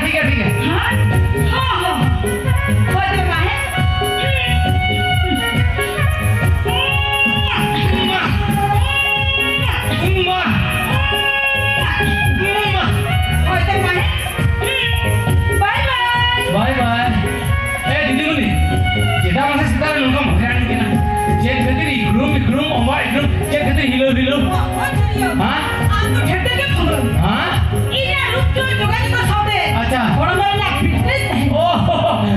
ठीक है हाँ हाँ हाँ और तो का है बाय बाय दीदी मुनि kita masih sekitar nunggu makan kita cek ketir ikrum omba ikrum cek ketir hilo hah hah अच्छा oh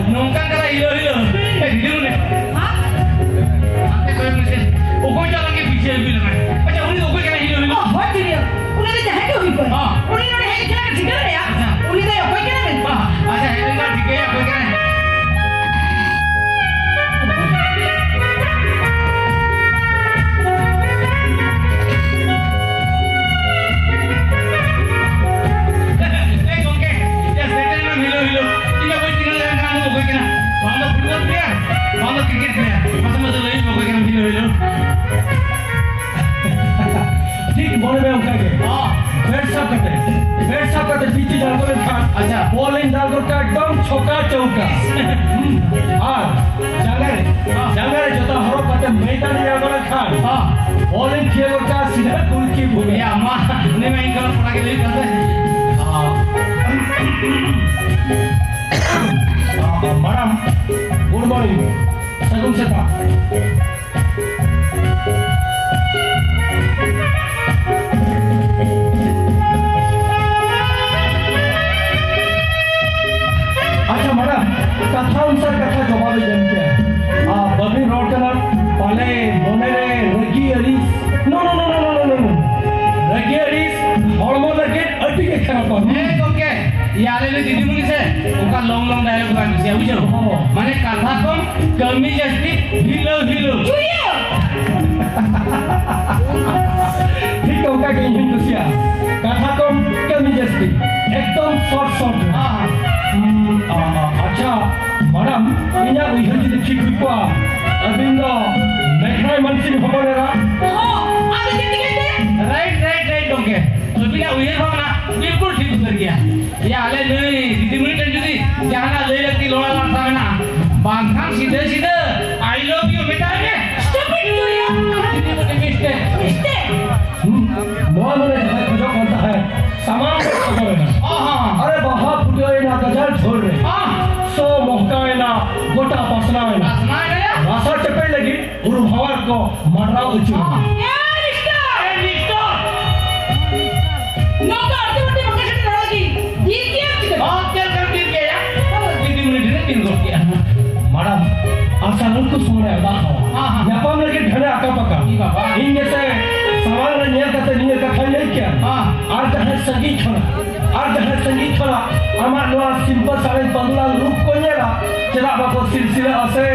nungkang kata hilo didi मुनि आपके कोई मुझे वो कोई jalan के पीछे भी लगा अच्छा उन्हें तो कोई कह hilo हाँ अच्छा है ना ठीक है कोई कह ठीक बोले में उनका के बैट साफ करते पीछे डाल कर खा अच्छा बॉलिंग डाल कर एकदम छोका चौका और जंगल जोता हरो करते मैदान में डाल खा हां बॉलिंग खेल का सीधा गोल की भूमि या मां ने मैं इनका पड़ा के लिए करते मैडम गुड मॉर्निंग सगुन सेता अच्छा मैडम कथा अनुसार कथा जवाब जानते हैं बबी रोड का पहले मोने रे रगी अरिस नो रगी अरिस हॉर्मोन लगे अटी के खराब हो ओके याले ले दीदी मुनि से उनका लॉन्ग डायलॉग बात से बुझो माने कथा कम कमी जस्ती हिलो ठीक है उनका के हिंदुसिया कथा कम कमी जस्ती एकदम शॉर्ट अच्छा मैडम इना उइहर जदि ठीक हुई पा अबिन दो मेखनाय मनसिन हबरेरा राइट ओके अभी ना उइहर भावना बिल्कुल ठीक कर गया या आले नहीं दीदी मुनि टेन जदी जाना ले लगती लोड़ा लाता है ना बांधन सीधे आई लव यू बेटा ने स्टूपिड जुलिया दीदी मुनि मिस्टेक मोहन ने जो कहता है सामान खबर है अरे बहुत फुटियो ना गजल छोड़ रहे सो मोहका है ना गोटा पसना है ना रासा चपे लगी गुरु भवर को मरना उच्च मैडम आशा को सुने व्यापार लगे घरे आका पका इन जैसे सवाल नियर करते नियर का खाई नहीं क्या और जहाँ संगीत छोड़ा हमारे नवा सिंपल सारे बंगला रूप को नेरा चला बापो सिलसिला असे